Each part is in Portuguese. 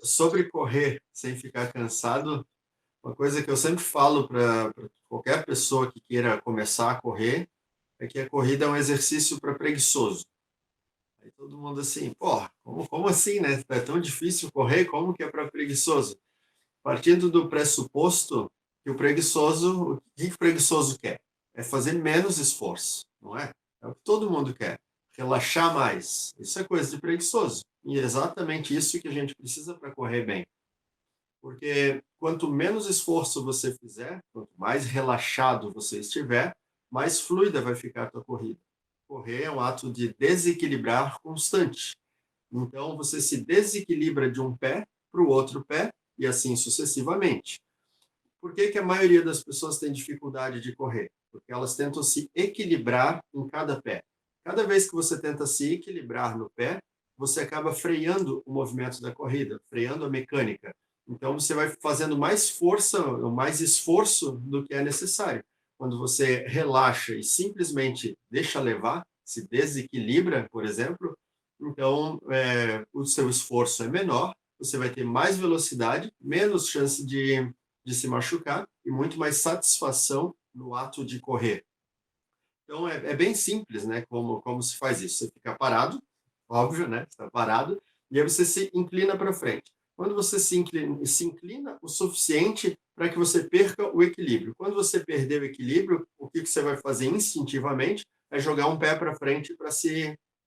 Sobre correr sem ficar cansado, uma coisa que eu sempre falo para qualquer pessoa que queira começar a correr é que a corrida é um exercício para preguiçoso. Aí todo mundo assim, pô, como assim, né? É tão difícil correr, como que é para preguiçoso? Partindo do pressuposto que o que o preguiçoso quer? É fazer menos esforço, não é? É o que todo mundo quer. Relaxar mais. Isso é coisa de preguiçoso. E é exatamente isso que a gente precisa para correr bem. Porque quanto menos esforço você fizer, quanto mais relaxado você estiver, mais fluida vai ficar a tua corrida. Correr é um ato de desequilibrar constante. Então, você se desequilibra de um pé para o outro pé e assim sucessivamente. Por que, que a maioria das pessoas tem dificuldade de correr? Porque elas tentam se equilibrar em cada pé. Cada vez que você tenta se equilibrar no pé, você acaba freando o movimento da corrida, freando a mecânica. Então, você vai fazendo mais força, mais esforço do que é necessário. Quando você relaxa e simplesmente deixa levar, se desequilibra, por exemplo, então o seu esforço é menor, você vai ter mais velocidade, menos chance de se machucar e muito mais satisfação no ato de correr. Então é bem simples, né? Como se faz isso? Você fica parado, óbvio, né? Você está parado, e aí você se inclina para frente. Quando você se inclina o suficiente para que você perca o equilíbrio. Quando você perder o equilíbrio, o que você vai fazer instintivamente é jogar um pé para frente para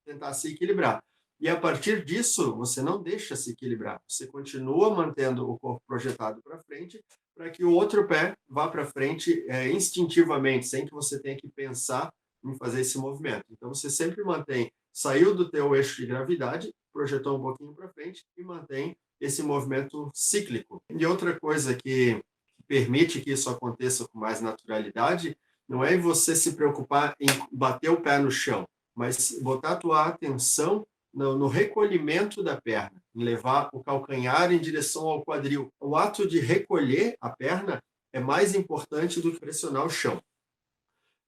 tentar se equilibrar. E a partir disso, você não deixa se equilibrar. Você continua mantendo o corpo projetado para frente para que o outro pé vá para frente instintivamente, sem que você tenha que pensar em fazer esse movimento. Então, você sempre mantém, saiu do teu eixo de gravidade, projetou um pouquinho para frente e mantém esse movimento cíclico. E outra coisa que permite que isso aconteça com mais naturalidade não é você se preocupar em bater o pé no chão, mas botar a tua atenção no recolhimento da perna, em levar o calcanhar em direção ao quadril. O ato de recolher a perna é mais importante do que pressionar o chão.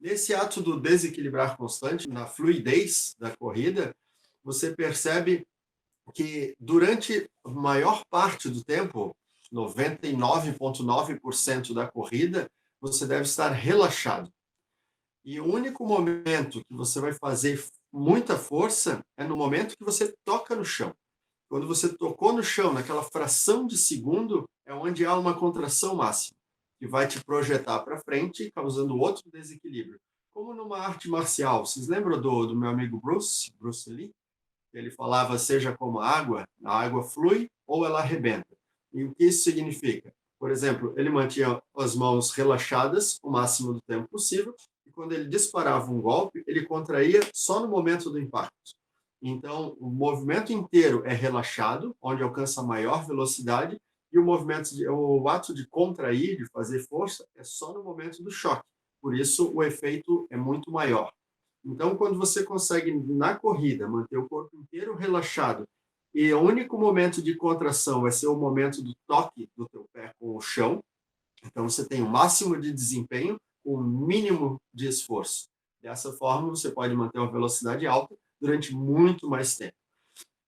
Nesse ato do desequilibrar constante, na fluidez da corrida, você percebe que durante a maior parte do tempo, 99,9% da corrida, você deve estar relaxado. E o único momento que você vai fazer muita força é no momento que você toca no chão. Quando você tocou no chão, naquela fração de segundo, é onde há uma contração máxima, que vai te projetar para frente, causando outro desequilíbrio. Como numa arte marcial. Vocês lembram do meu amigo Bruce Lee? Ele falava, seja como a água flui ou ela arrebenta. E o que isso significa? Por exemplo, ele mantinha as mãos relaxadas o máximo do tempo possível, e quando ele disparava um golpe, ele contraía só no momento do impacto. Então, o movimento inteiro é relaxado, onde alcança maior velocidade, e o ato de contrair, de fazer força, é só no momento do choque. Por isso, o efeito é muito maior. Então, quando você consegue, na corrida, manter o corpo inteiro relaxado, e o único momento de contração vai ser o momento do toque do teu pé com o chão, então você tem o máximo de desempenho com o mínimo de esforço. Dessa forma, você pode manter uma velocidade alta durante muito mais tempo.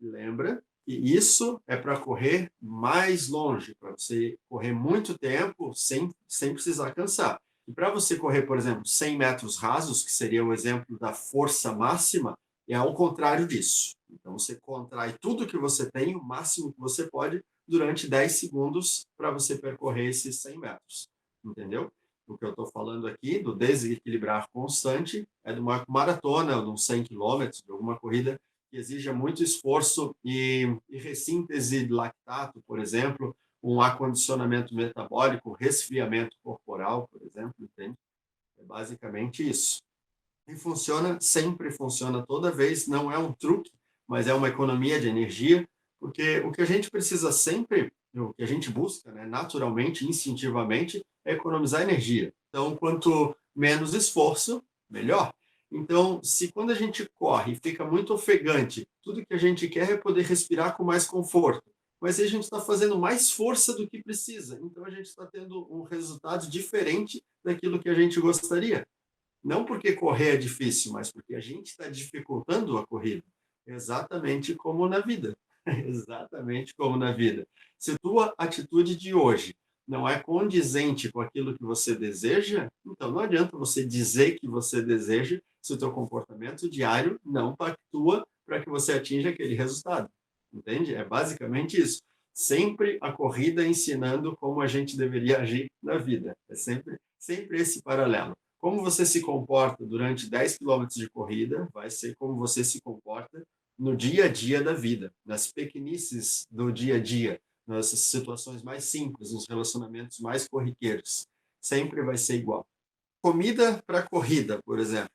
Lembra que isso é para correr mais longe, para você correr muito tempo sem precisar cansar. E para você correr, por exemplo, 100 metros rasos, que seria o exemplo da força máxima, é ao contrário disso. Então, você contrai tudo que você tem, o máximo que você pode, durante 10 segundos para você percorrer esses 100 metros. Entendeu? O que eu estou falando aqui, do desequilibrar constante, é de uma maratona, de uns 100 quilômetros, de alguma corrida que exija muito esforço e ressíntese de lactato, por exemplo, um acondicionamento metabólico, resfriamento corporal, por exemplo, entende? É basicamente isso. E funciona, sempre funciona toda vez, não é um truque, mas é uma economia de energia, porque o que a gente precisa sempre, o que a gente busca, né, naturalmente, instintivamente, é economizar energia. Então, quanto menos esforço, melhor. Então, se quando a gente corre e fica muito ofegante, tudo que a gente quer é poder respirar com mais conforto, mas aí a gente está fazendo mais força do que precisa, então a gente está tendo um resultado diferente daquilo que a gente gostaria. Não porque correr é difícil, mas porque a gente está dificultando a corrida. Exatamente como na vida. Exatamente como na vida. Se tua atitude de hoje não é condizente com aquilo que você deseja, então não adianta você dizer que você deseja, se o teu comportamento diário não pactua para que você atinja aquele resultado. Entende? É basicamente isso. Sempre a corrida ensinando como a gente deveria agir na vida. É sempre esse paralelo. Como você se comporta durante 10 quilômetros de corrida, vai ser como você se comporta no dia a dia da vida, nas pequenices do dia a dia, nas situações mais simples, nos relacionamentos mais corriqueiros. Sempre vai ser igual. Comida para corrida, por exemplo.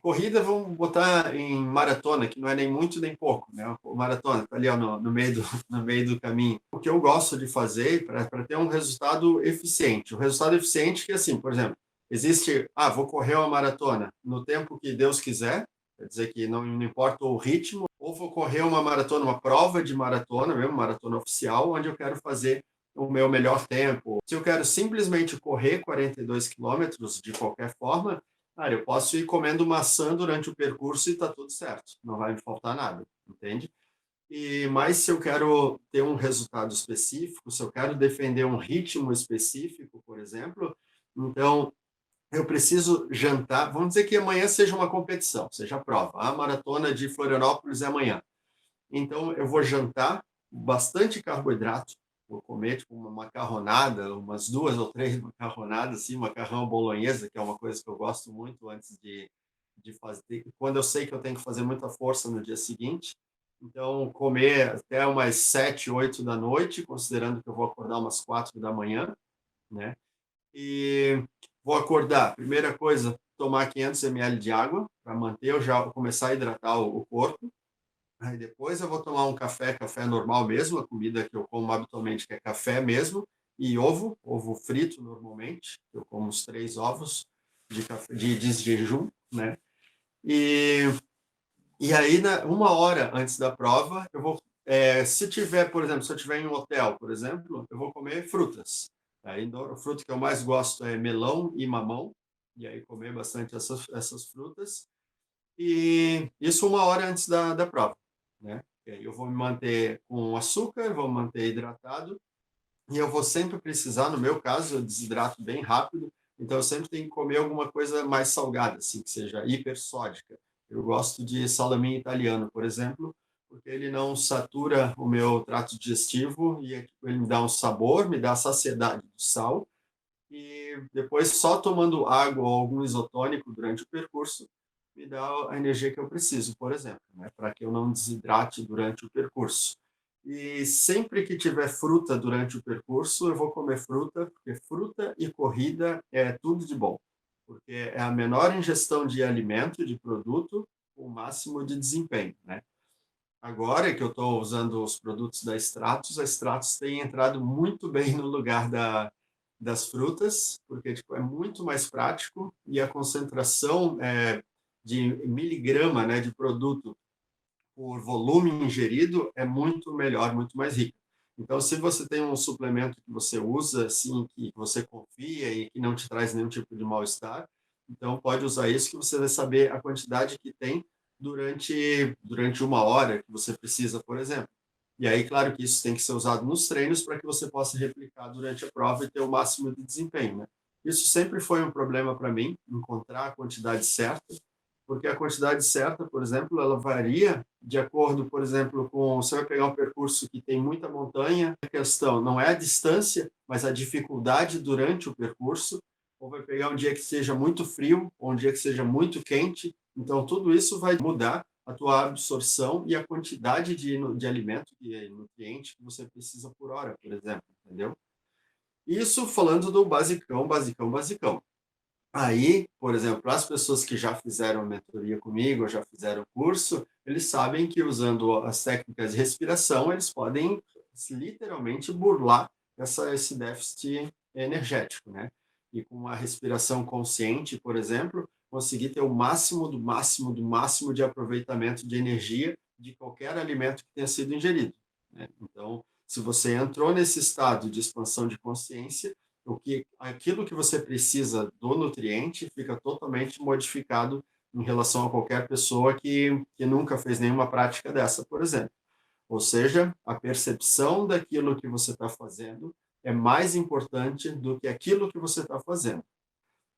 Corrida, vamos botar em maratona, que não é nem muito nem pouco, né? O maratona está ali ó, no meio no meio do caminho. O que eu gosto de fazer para ter um resultado eficiente. O resultado eficiente que, assim, por exemplo, existe, vou correr uma maratona no tempo que Deus quiser, quer dizer que não importa o ritmo, ou vou correr uma maratona, uma prova de maratona, mesmo maratona oficial, onde eu quero fazer o meu melhor tempo. Se eu quero simplesmente correr 42 quilômetros de qualquer forma, cara, eu posso ir comendo maçã durante o percurso e está tudo certo, não vai me faltar nada, entende? Mas se eu quero ter um resultado específico, se eu quero defender um ritmo específico, por exemplo, então eu preciso jantar. Vamos dizer que amanhã seja uma competição, seja a prova. A maratona de Florianópolis é amanhã. Então, eu vou jantar bastante carboidrato, vou comer tipo uma macarronada, umas 2 ou 3 macarronadas, assim, macarrão bolonhesa, que é uma coisa que eu gosto muito antes de fazer, quando eu sei que eu tenho que fazer muita força no dia seguinte. Então, comer até umas 7, 8 da noite, considerando que eu vou acordar umas 4 da manhã, né? E vou acordar, primeira coisa, tomar 500 ml de água, para manter, eu já começar a hidratar o corpo. Aí depois eu vou tomar um café, café normal mesmo, a comida que eu como habitualmente, que é café mesmo, e ovo frito normalmente. Eu como uns 3 ovos de café, de jejum, né? E, e aí, uma hora antes da prova, eu vou, se tiver, por exemplo, se eu tiver em um hotel, por exemplo, eu vou comer frutas. Aí, a fruta que eu mais gosto é melão e mamão, e aí comer bastante essas frutas. E isso uma hora antes da prova, né? E aí eu vou me manter com açúcar, vou me manter hidratado, e eu vou sempre precisar, no meu caso, eu desidrato bem rápido, então eu sempre tenho que comer alguma coisa mais salgada, assim, que seja hipersódica. Eu gosto de salaminho italiano, por exemplo, porque ele não satura o meu trato digestivo e ele me dá um sabor, me dá a saciedade do sal, e depois só tomando água ou algum isotônico durante o percurso me dá a energia que eu preciso, por exemplo, né, para que eu não desidrate durante o percurso. E sempre que tiver fruta durante o percurso, eu vou comer fruta, porque fruta e corrida é tudo de bom, porque é a menor ingestão de alimento, de produto, o máximo de desempenho, né? Agora que eu estou usando os produtos da Stratos, a Stratos tem entrado muito bem no lugar das frutas, porque tipo, é muito mais prático e a concentração de miligrama, né, de produto por volume ingerido é muito melhor, muito mais rico. Então, se você tem um suplemento que você usa, assim, que você confia e que não te traz nenhum tipo de mal-estar, então pode usar isso que você vai saber a quantidade que tem durante uma hora que você precisa, por exemplo. E aí, claro que isso tem que ser usado nos treinos para que você possa replicar durante a prova e ter o máximo de desempenho, né? Isso sempre foi um problema para mim, encontrar a quantidade certa, porque a quantidade certa, por exemplo, ela varia de acordo, por exemplo, com você vai pegar um percurso que tem muita montanha, a questão não é a distância, mas a dificuldade durante o percurso, ou vai pegar um dia que seja muito frio, ou um dia que seja muito quente, então tudo isso vai mudar a tua absorção e a quantidade de alimento, de nutriente que você precisa por hora, por exemplo, entendeu? Isso falando do basicão, basicão, basicão. Aí, por exemplo, as pessoas que já fizeram mentoria comigo, já fizeram curso, eles sabem que usando as técnicas de respiração, eles podem literalmente burlar esse déficit energético, né? E com a respiração consciente, por exemplo, conseguir ter o máximo do máximo do máximo de aproveitamento de energia de qualquer alimento que tenha sido ingerido, né? Então, se você entrou nesse estado de expansão de consciência, aquilo que você precisa do nutriente fica totalmente modificado em relação a qualquer pessoa que nunca fez nenhuma prática dessa, por exemplo. Ou seja, a percepção daquilo que você está fazendo é mais importante do que aquilo que você está fazendo.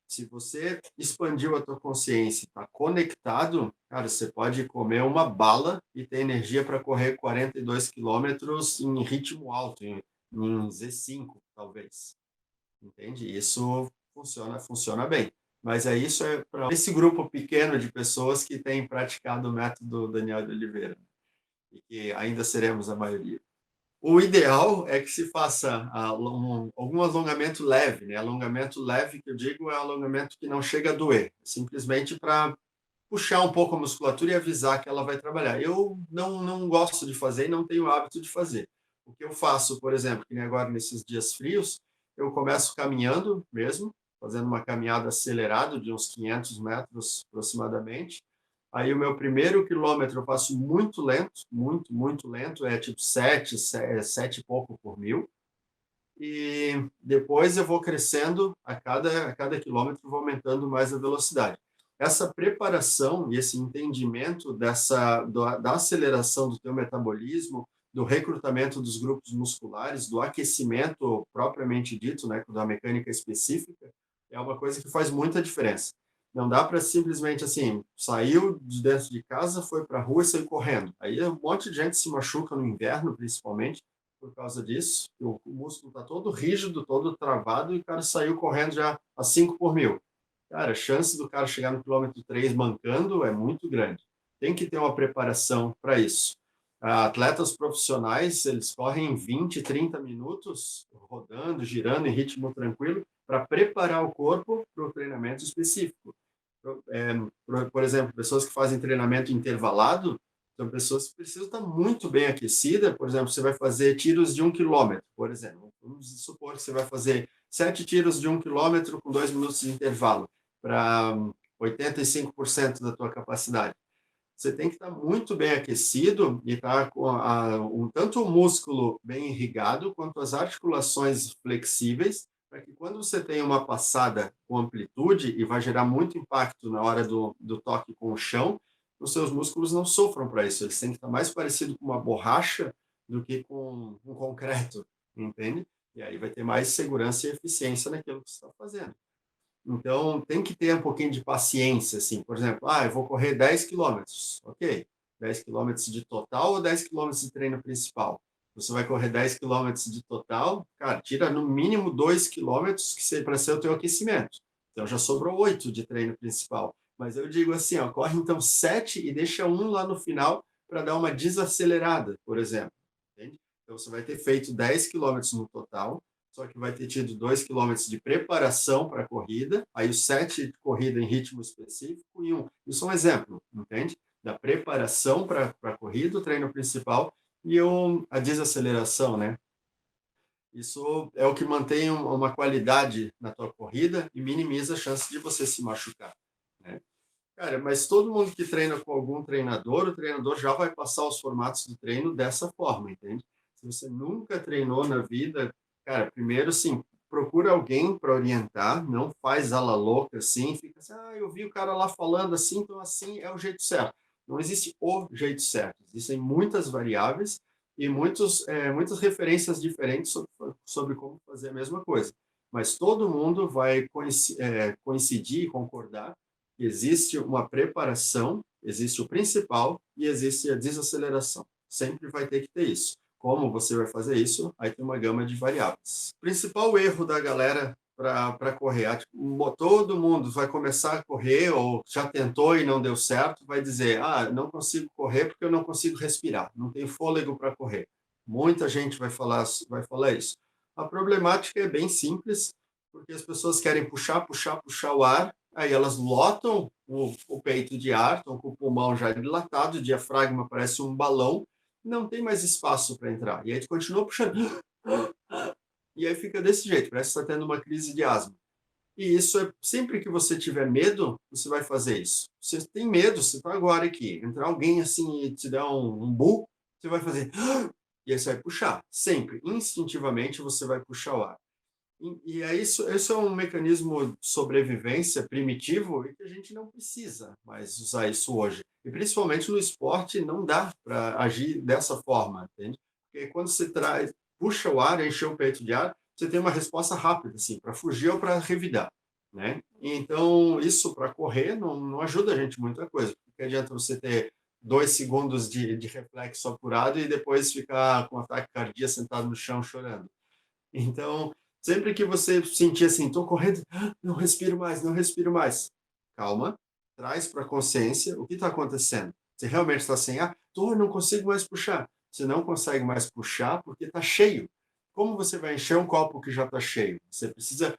Se você expandiu a tua consciência, está conectado, cara, você pode comer uma bala e ter energia para correr 42 quilômetros em ritmo alto, em Z5, talvez. Entende? Isso funciona bem. Mas isso é para esse grupo pequeno de pessoas que têm praticado o método Daniel de Oliveira, e que ainda seremos a maioria. O ideal é que se faça algum alongamento leve, né? Alongamento leve, que eu digo, é alongamento que não chega a doer, simplesmente para puxar um pouco a musculatura e avisar que ela vai trabalhar. Eu não gosto de fazer e não tenho o hábito de fazer. O que eu faço, por exemplo, que nem agora nesses dias frios, eu começo caminhando mesmo, fazendo uma caminhada acelerada de uns 500 metros aproximadamente. Aí o meu primeiro quilômetro eu faço muito lento, muito lento, é tipo 7 e pouco por mil. E depois eu vou crescendo, a cada quilômetro vou aumentando mais a velocidade. Essa preparação e esse entendimento da aceleração do teu metabolismo, do recrutamento dos grupos musculares, do aquecimento propriamente dito, né, da mecânica específica, é uma coisa que faz muita diferença. Não dá para simplesmente assim, saiu de dentro de casa, foi para a rua e saiu correndo. Aí um monte de gente se machuca no inverno, principalmente, por causa disso. O músculo está todo rígido, todo travado, e o cara saiu correndo já a 5 por mil. Cara, a chance do cara chegar no quilômetro 3 mancando é muito grande. Tem que ter uma preparação para isso. Atletas profissionais, eles correm 20, 30 minutos, rodando, girando em ritmo tranquilo, para preparar o corpo para o treinamento específico. Por exemplo, pessoas que fazem treinamento intervalado, são pessoas que precisam estar muito bem aquecidas. Por exemplo, você vai fazer tiros de 1 quilômetro, por exemplo. Vamos supor que você vai fazer 7 tiros de 1 quilômetro com 2 minutos de intervalo, para 85% da tua capacidade. Você tem que estar muito bem aquecido e estar com tanto o músculo bem irrigado, quanto as articulações flexíveis, para que quando você tem uma passada com amplitude e vai gerar muito impacto na hora do toque com o chão, os seus músculos não sofram para isso. Eles têm que estar mais parecido com uma borracha do que com um concreto, entende? E aí vai ter mais segurança e eficiência naquilo que você está fazendo. Então, tem que ter um pouquinho de paciência, assim. Por exemplo, eu vou correr 10 quilômetros. Ok. 10 quilômetros de total ou 10 quilômetros de treino principal? Você vai correr 10 quilômetros de total, cara, tira no mínimo 2 quilômetros para ser o teu aquecimento. Então, já sobrou 8 de treino principal. Mas eu digo assim, corre então 7 e deixa um lá no final para dar uma desacelerada, por exemplo. Entende? Então, você vai ter feito 10 quilômetros no total, só que vai ter tido 2 quilômetros de preparação para a corrida, aí os 7 de corrida em ritmo específico e um. Isso é um exemplo, entende? Da preparação para a corrida, o treino principal, e a desaceleração, né? Isso é o que mantém uma qualidade na tua corrida e minimiza a chance de você se machucar, né? Cara, mas todo mundo que treina com algum treinador, o treinador já vai passar os formatos do treino dessa forma, entende? Se você nunca treinou na vida, cara, primeiro, sim, procura alguém para orientar, não faz ala louca assim, fica assim, eu vi o cara lá falando assim, então assim é o jeito certo. Não existe o jeito certo, existem muitas variáveis e muitas referências diferentes sobre como fazer a mesma coisa. Mas todo mundo vai coincidir e concordar que existe uma preparação, existe o principal e existe a desaceleração. Sempre vai ter que ter isso. Como você vai fazer isso? Aí tem uma gama de variáveis. O principal erro da galera para correr, todo mundo vai começar a correr ou já tentou e não deu certo, vai dizer, não consigo correr porque eu não consigo respirar, não tenho fôlego para correr. Muita gente vai falar isso. A problemática é bem simples, porque as pessoas querem puxar o ar, aí elas lotam o peito de ar, estão com o pulmão já dilatado, o diafragma parece um balão, não tem mais espaço para entrar. E aí tu continua puxando. E aí fica desse jeito, parece que está tendo uma crise de asma. E isso sempre que você tiver medo, você vai fazer isso. Você tem medo, você está agora aqui, entrar alguém assim e te dar um bu, você vai fazer. E aí você vai puxar. Sempre, instintivamente, você vai puxar o ar. E aí isso é um mecanismo de sobrevivência primitivo e que a gente não precisa mais usar isso hoje. E principalmente no esporte não dá para agir dessa forma, entende? Porque quando você traz puxa o ar, enche o peito de ar, você tem uma resposta rápida, assim, para fugir ou para revidar, né? Então isso para correr não ajuda a gente muita coisa, porque adianta você ter 2 segundos de reflexo apurado e depois ficar com ataque cardíaco sentado no chão chorando. Então, sempre que você sentir assim: "Estou correndo, não respiro mais, não respiro mais", calma, traz para a consciência o que está acontecendo. Você realmente está assim: "Ah, tô, não consigo mais puxar". Você não consegue mais puxar porque está cheio. Como você vai encher um copo que já está cheio? Você precisa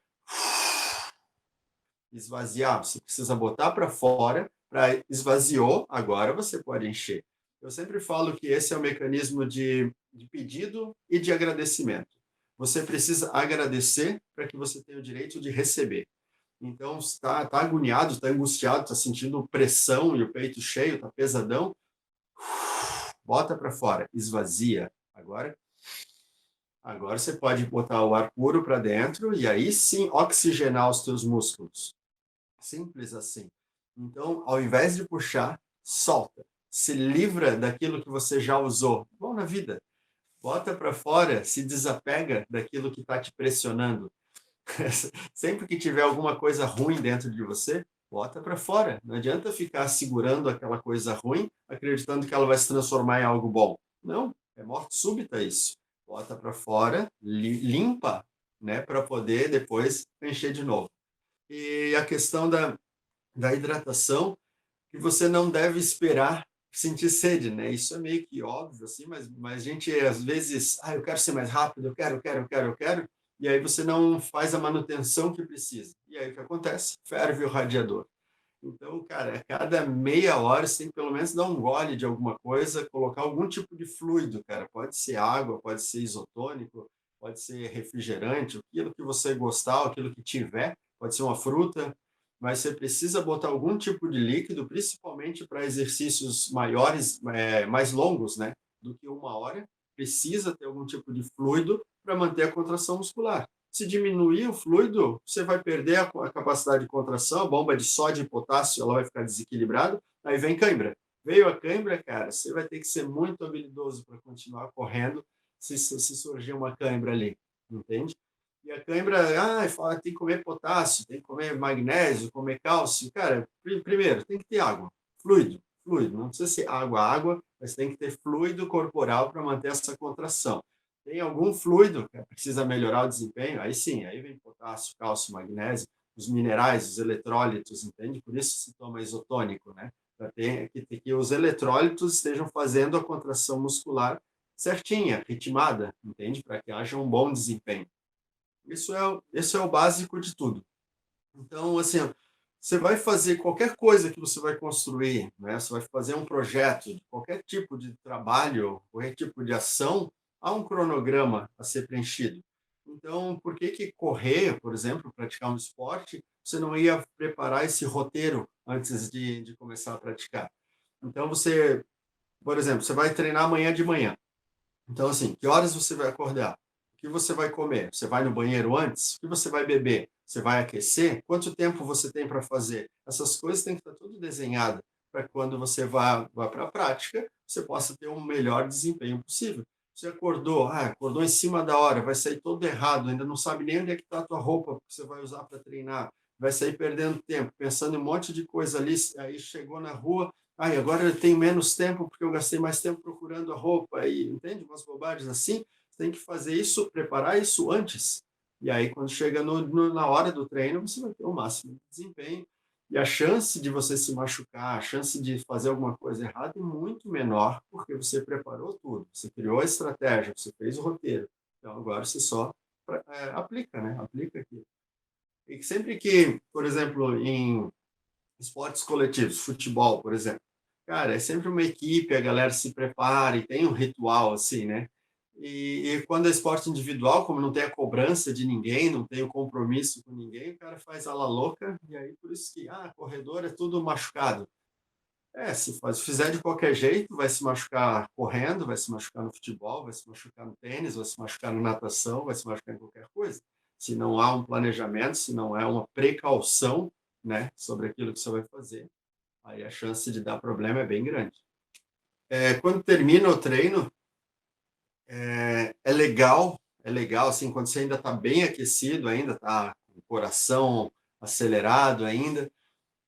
esvaziar, você precisa botar para fora, para esvaziou, agora você pode encher. Eu sempre falo que esse é o mecanismo de pedido e de agradecimento. Você precisa agradecer para que você tenha o direito de receber. Então, está agoniado, está angustiado, está sentindo pressão e o peito cheio, está pesadão, bota para fora, esvazia. Agora você pode botar o ar puro para dentro e aí sim oxigenar os teus músculos. Simples assim. Então, ao invés de puxar, solta. Se livra daquilo que você já usou. Bom na vida. Bota para fora, se desapega daquilo que está te pressionando. Sempre que tiver alguma coisa ruim dentro de você, bota para fora. Não adianta ficar segurando aquela coisa ruim, acreditando que ela vai se transformar em algo bom. Não, é morte súbita isso. Bota para fora, limpa, né, para poder depois encher de novo. E a questão da hidratação, que você não deve esperar sentir sede, né? Isso é meio que óbvio, assim, mas a gente às vezes, eu quero ser mais rápido, eu quero, e aí você não faz a manutenção que precisa. E aí o que acontece? Ferve o radiador. Então, cara, a cada meia hora você tem que pelo menos dar um gole de alguma coisa, colocar algum tipo de fluido, cara. Pode ser água, pode ser isotônico, pode ser refrigerante, aquilo que você gostar, aquilo que tiver, pode ser uma fruta, mas você precisa botar algum tipo de líquido, principalmente para exercícios maiores, mais longos, né, do que uma hora. Precisa ter algum tipo de fluido para manter a contração muscular. Se diminuir o fluido, você vai perder a capacidade de contração, a bomba de sódio e potássio ela vai ficar desequilibrada, aí vem cãibra. Veio a cãibra, cara, você vai ter que ser muito habilidoso para continuar correndo se surgir uma cãibra ali, entende? E a cãibra, fala, tem que comer potássio, tem que comer magnésio, comer cálcio. Cara, primeiro, tem que ter água, fluido. Não precisa ser água, mas tem que ter fluido corporal para manter essa contração. Tem algum fluido que precisa melhorar o desempenho, aí sim, aí vem potássio, cálcio, magnésio, os minerais, os eletrólitos, entende? Por isso se toma isotônico, né? Para que os eletrólitos estejam fazendo a contração muscular certinha, ritmada, entende? Para que haja um bom desempenho. Isso é o básico de tudo. Então, assim, você vai fazer qualquer coisa que você vai construir, né? Você vai fazer um projeto, qualquer tipo de trabalho, qualquer tipo de ação, há um cronograma a ser preenchido. Então, por que que correr, por exemplo, praticar um esporte, você não ia preparar esse roteiro antes de começar a praticar? Então, você, por exemplo, você vai treinar amanhã de manhã. Então, assim, que horas você vai acordar? O que você vai comer? Você vai no banheiro antes? O que você vai beber? Você vai aquecer? Quanto tempo você tem para fazer? Essas coisas têm que estar tudo desenhado para que quando você vá para a prática, você possa ter um melhor desempenho possível. Você acordou em cima da hora, vai sair todo errado, ainda não sabe nem onde é que está a tua roupa que você vai usar para treinar, vai sair perdendo tempo, pensando em um monte de coisa ali, aí chegou na rua, agora eu tenho menos tempo porque eu gastei mais tempo procurando a roupa e entende? Umas bobagens assim. Você tem que fazer isso, preparar isso antes. E aí, quando chega na hora do treino, você vai ter o máximo de desempenho. E a chance de você se machucar, a chance de fazer alguma coisa errada é muito menor, porque você preparou tudo. Você criou a estratégia, você fez o roteiro. Então, agora você só aplica, né? Aplica aqui. E sempre que, por exemplo, em esportes coletivos, futebol, por exemplo. Cara, é sempre uma equipe, a galera se prepara e tem um ritual, assim, né? E quando é esporte individual, como não tem a cobrança de ninguém, não tem o compromisso com ninguém, o cara faz ala louca, e aí por isso que, corredor é tudo machucado. Se fizer de qualquer jeito, vai se machucar correndo, vai se machucar no futebol, vai se machucar no tênis, vai se machucar na natação, vai se machucar em qualquer coisa. se não há um planejamento, se não é uma precaução, né, sobre aquilo que você vai fazer, aí a chance de dar problema é bem grande. Quando termina o treino, é legal, assim, quando você ainda está bem aquecido, ainda está com o coração acelerado ainda.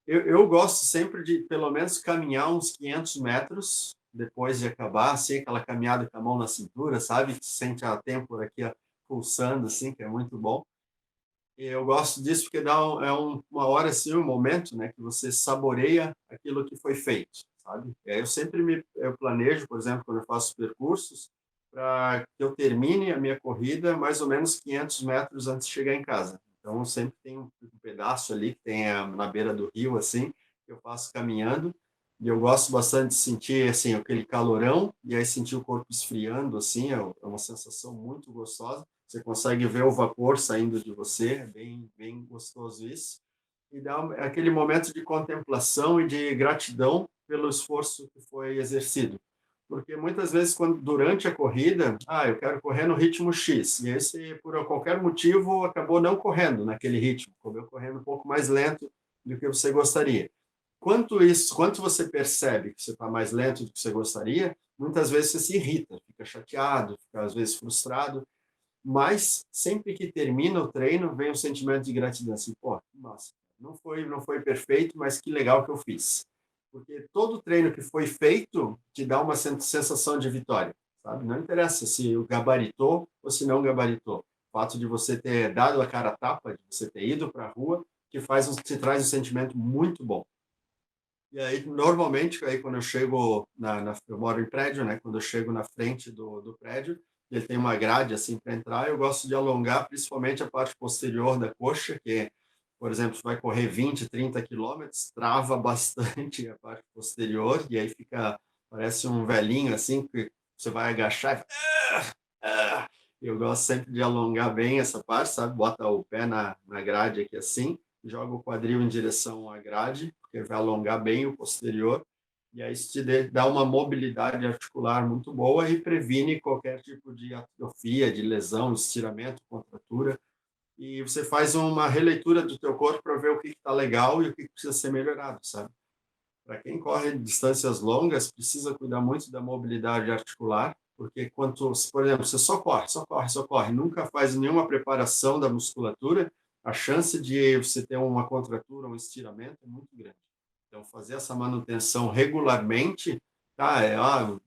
Eu gosto sempre de, pelo menos, caminhar uns 500 metros depois de acabar, assim, aquela caminhada com a mão na cintura, sabe? Que sente a têmpora aqui ó, pulsando, assim, que é muito bom. E eu gosto disso porque uma hora, assim, um momento, né, que você saboreia aquilo que foi feito, sabe? E aí eu planejo, por exemplo, quando eu faço percursos, para que eu termine a minha corrida mais ou menos 500 metros antes de chegar em casa. Então, eu sempre tem um pedaço ali que tem na beira do rio, assim, que eu faço caminhando, e eu gosto bastante de sentir, assim, aquele calorão, e aí sentir o corpo esfriando, assim, é uma sensação muito gostosa. Você consegue ver o vapor saindo de você, é bem gostoso isso. E dá aquele momento de contemplação e de gratidão pelo esforço que foi exercido. Porque muitas vezes, durante a corrida, eu quero correr no ritmo X, e aí você, por qualquer motivo, acabou não correndo naquele ritmo, acabou correndo um pouco mais lento do que você gostaria. Quanto você percebe que você está mais lento do que você gostaria, muitas vezes você se irrita, fica chateado, fica às vezes frustrado, mas sempre que termina o treino, vem um sentimento de gratidão, assim, pô, nossa, não foi perfeito, mas que legal que eu fiz. Porque todo treino que foi feito te dá uma sensação de vitória, sabe? Não interessa se o gabaritou ou se não gabaritou. O fato de você ter dado a cara a tapa, de você ter ido para a rua, te traz um sentimento muito bom. E aí, normalmente, aí quando eu chego eu moro em prédio, né? Quando eu chego na frente do prédio, ele tem uma grade assim para entrar, eu gosto de alongar principalmente a parte posterior da coxa, que, por exemplo, você vai correr 20, 30 quilômetros, trava bastante a parte posterior, e aí parece um velhinho assim, que você vai agachar eu gosto sempre de alongar bem essa parte, sabe? Bota o pé na grade aqui assim, joga o quadril em direção à grade, porque vai alongar bem o posterior, e aí isso dá uma mobilidade articular muito boa e previne qualquer tipo de atrofia, de lesão, estiramento, contratura, e você faz uma releitura do teu corpo para ver o que está legal e o que precisa ser melhorado, sabe? Para quem corre distâncias longas, precisa cuidar muito da mobilidade articular, porque por exemplo, você só corre, só corre, só corre, nunca faz nenhuma preparação da musculatura, a chance de você ter uma contratura, um estiramento é muito grande. Então, fazer essa manutenção regularmente, tá?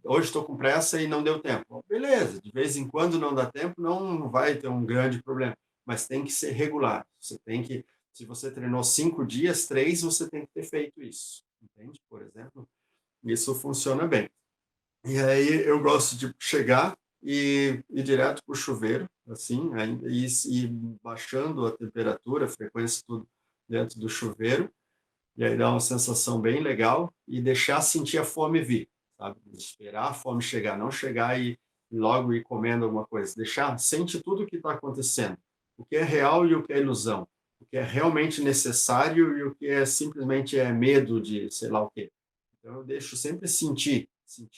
Hoje estou com pressa e não deu tempo. Bom, beleza, de vez em quando não dá tempo, não vai ter um grande problema, mas tem que ser regular. Se você treinou 5 dias, 3, você tem que ter feito isso, entende? Por exemplo, isso funciona bem. E aí eu gosto de chegar e ir direto para o chuveiro, assim, e baixando a temperatura, a frequência, tudo dentro do chuveiro, e aí dá uma sensação bem legal e deixar sentir a fome vir, sabe? Esperar a fome chegar, não chegar e logo ir comendo alguma coisa. Sente tudo o que está acontecendo, o que é real e o que é ilusão, o que é realmente necessário e o que é simplesmente medo de sei lá o quê. Então eu deixo sempre sentir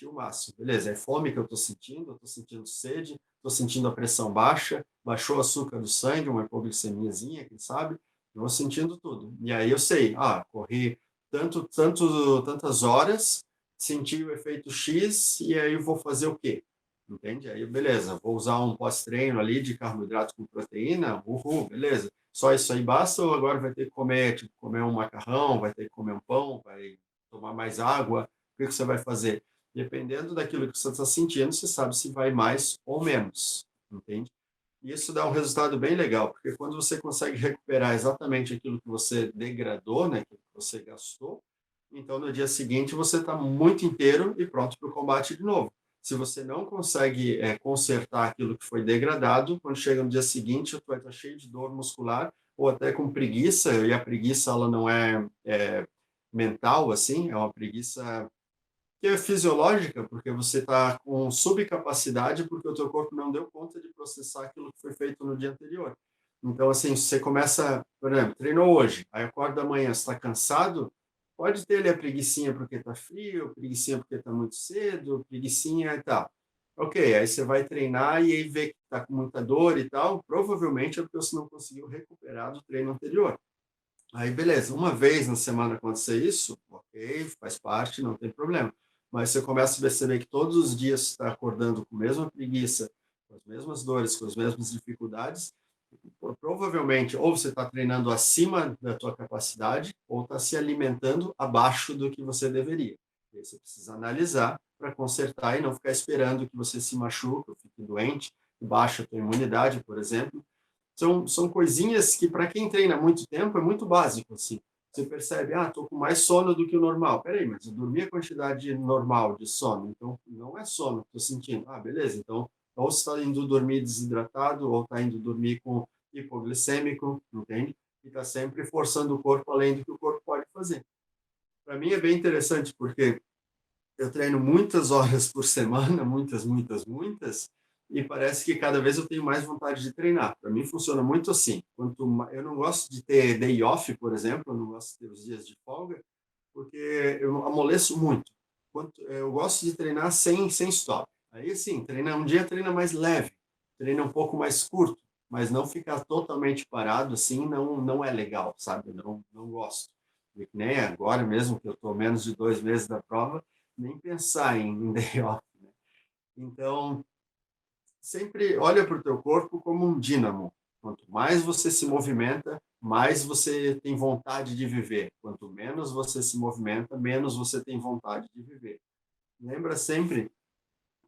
o máximo. Beleza, é fome que eu estou sentindo sede, estou sentindo a pressão baixa, baixou o açúcar do sangue, uma hipoglicemiazinha, quem sabe? Eu vou sentindo tudo. E aí eu sei, corri tantas horas, senti o efeito X, e aí eu vou fazer o quê? Entende? Aí, beleza, vou usar um pós-treino ali de carboidrato com proteína, beleza. Só isso aí basta ou agora vai ter que comer, tipo, comer um macarrão, vai ter que comer um pão, vai tomar mais água? O que você vai fazer? Dependendo daquilo que você está sentindo, você sabe se vai mais ou menos, entende? E isso dá um resultado bem legal, porque quando você consegue recuperar exatamente aquilo que você degradou, né, aquilo que você gastou, então no dia seguinte você está muito inteiro e pronto para o combate de novo. Se você não consegue consertar aquilo que foi degradado, quando chega no dia seguinte, você vai estar cheio de dor muscular ou até com preguiça, e a preguiça ela não é mental, assim, é uma preguiça que é fisiológica, porque você está com subcapacidade, porque o teu corpo não deu conta de processar aquilo que foi feito no dia anterior. Então, assim, você começa, por exemplo, treinou hoje, aí acorda amanhã, você está cansado, pode ter ali a preguicinha porque está frio, preguicinha porque está muito cedo, preguicinha e tal. Ok, aí você vai treinar e aí vê que está com muita dor e tal, provavelmente é porque você não conseguiu recuperar do treino anterior. Aí beleza, uma vez na semana acontecer isso, ok, faz parte, não tem problema. Mas você começa a perceber que todos os dias você está acordando com a mesma preguiça, com as mesmas dores, com as mesmas dificuldades, provavelmente ou você está treinando acima da tua capacidade ou está se alimentando abaixo do que você deveria. E aí você precisa analisar para consertar e não ficar esperando que você se machuque, ou fique doente, baixa a tua imunidade, por exemplo, são coisinhas que, para quem treina há muito tempo, é muito básico, assim. Você percebe, estou com mais sono do que o normal. Peraí, mas eu dormi a quantidade normal de sono, então não é sono que estou sentindo. Ah, beleza, então ou você está indo dormir desidratado, ou está indo dormir com hipoglicêmico, entende? E está sempre forçando o corpo além do que o corpo pode fazer. Para mim é bem interessante, porque eu treino muitas horas por semana, muitas, muitas, muitas, e parece que cada vez eu tenho mais vontade de treinar. Para mim funciona muito assim. Eu não gosto de ter day off, por exemplo, eu não gosto de ter os dias de folga, porque eu amoleço muito. Eu gosto de treinar sem stop. Aí sim, treina um dia treina mais leve, treina um pouco mais curto, mas não ficar totalmente parado assim não é legal, sabe? Eu não gosto. E que nem agora mesmo que eu estou menos de 2 meses da prova, nem pensar em day off, né? Então, sempre olha para o teu corpo como um dínamo. Quanto mais você se movimenta, mais você tem vontade de viver. Quanto menos você se movimenta, menos você tem vontade de viver. Lembra sempre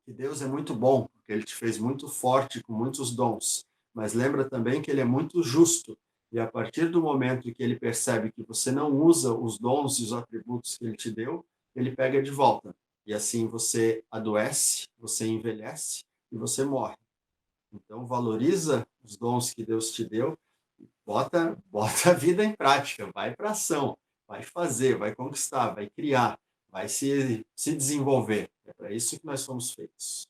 que Deus é muito bom, porque Ele te fez muito forte, com muitos dons. Mas lembra também que Ele é muito justo. E a partir do momento que Ele percebe que você não usa os dons e os atributos que Ele te deu, Ele pega de volta. E assim você adoece, você envelhece e você morre. Então valoriza os dons que Deus te deu, bota a vida em prática, vai para ação, vai fazer, vai conquistar, vai criar, vai se desenvolver. É para isso que nós somos feitos.